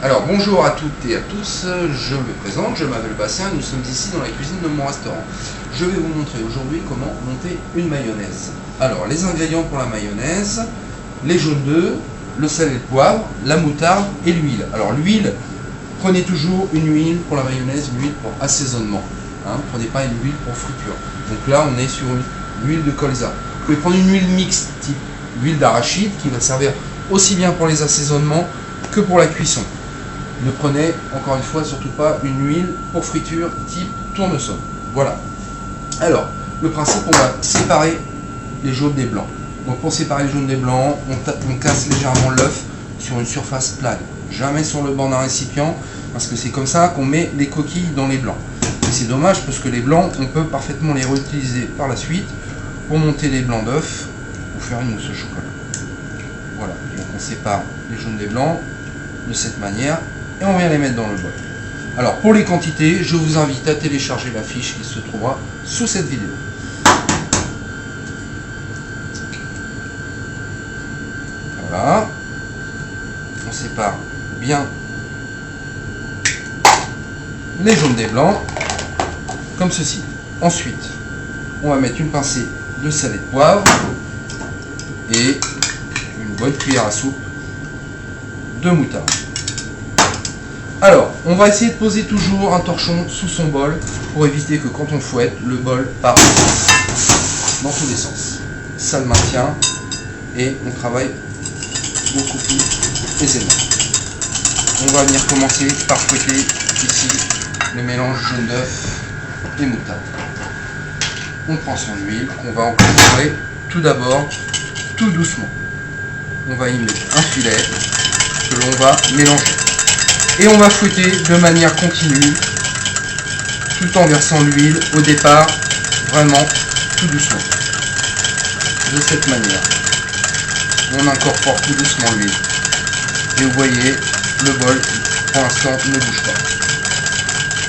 Alors bonjour à toutes et à tous, je me présente, je m'appelle Bastien, nous sommes ici dans la cuisine de mon restaurant. Je vais vous montrer aujourd'hui comment monter une mayonnaise. Alors les ingrédients pour la mayonnaise, les jaunes d'œufs, le sel et le poivre, la moutarde et l'huile. Alors l'huile, prenez toujours une huile pour la mayonnaise, une huile pour assaisonnement. Prenez pas une huile pour friture. Donc là on est sur une huile de colza. Vous pouvez prendre une huile mixte, type huile d'arachide, qui va servir aussi bien pour les assaisonnements que pour la cuisson. Ne prenez encore une fois surtout pas une huile pour friture type tournesol. Voilà. Alors, le principe, on va séparer les jaunes des blancs. Donc pour séparer les jaunes des blancs, on casse légèrement l'œuf sur une surface plane. Jamais sur le bord d'un récipient, parce que c'est comme ça qu'on met les coquilles dans les blancs. Et c'est dommage parce que les blancs, on peut parfaitement les réutiliser par la suite pour monter les blancs d'œufs ou faire une mousse au chocolat. Voilà, donc on sépare les jaunes des blancs de cette manière et on vient les mettre dans le bol. Alors pour les quantités, je vous invite à télécharger la fiche qui se trouvera sous cette vidéo. Voilà, on sépare bien les jaunes des blancs comme ceci. Ensuite, on va mettre une pincée de sel et de poivre et une bonne cuillère à soupe de moutarde. Alors, on va essayer de poser toujours un torchon sous son bol pour éviter que quand on fouette, le bol parte dans tous les sens. Ça le maintient et on travaille beaucoup plus aisément. On va venir commencer par fouetter ici le mélange jaune d'œuf et moutarde. On prend son huile qu'on va incorporer tout d'abord tout doucement. On va y mettre un filet que l'on va mélanger. Et on va fouetter de manière continue, tout en versant l'huile au départ, vraiment tout doucement. De cette manière, on incorpore tout doucement l'huile. Et vous voyez, le bol, pour l'instant, ne bouge pas.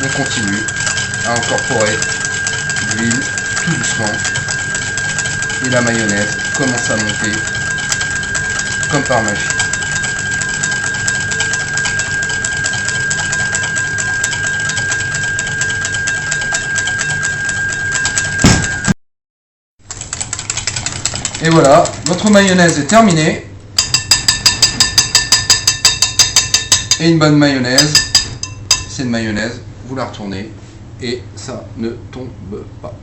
On continue à incorporer l'huile tout doucement. Et la mayonnaise commence à monter comme par magie. Et voilà, votre mayonnaise est terminée. Et une bonne mayonnaise, c'est une mayonnaise, vous la retournez et ça ne tombe pas.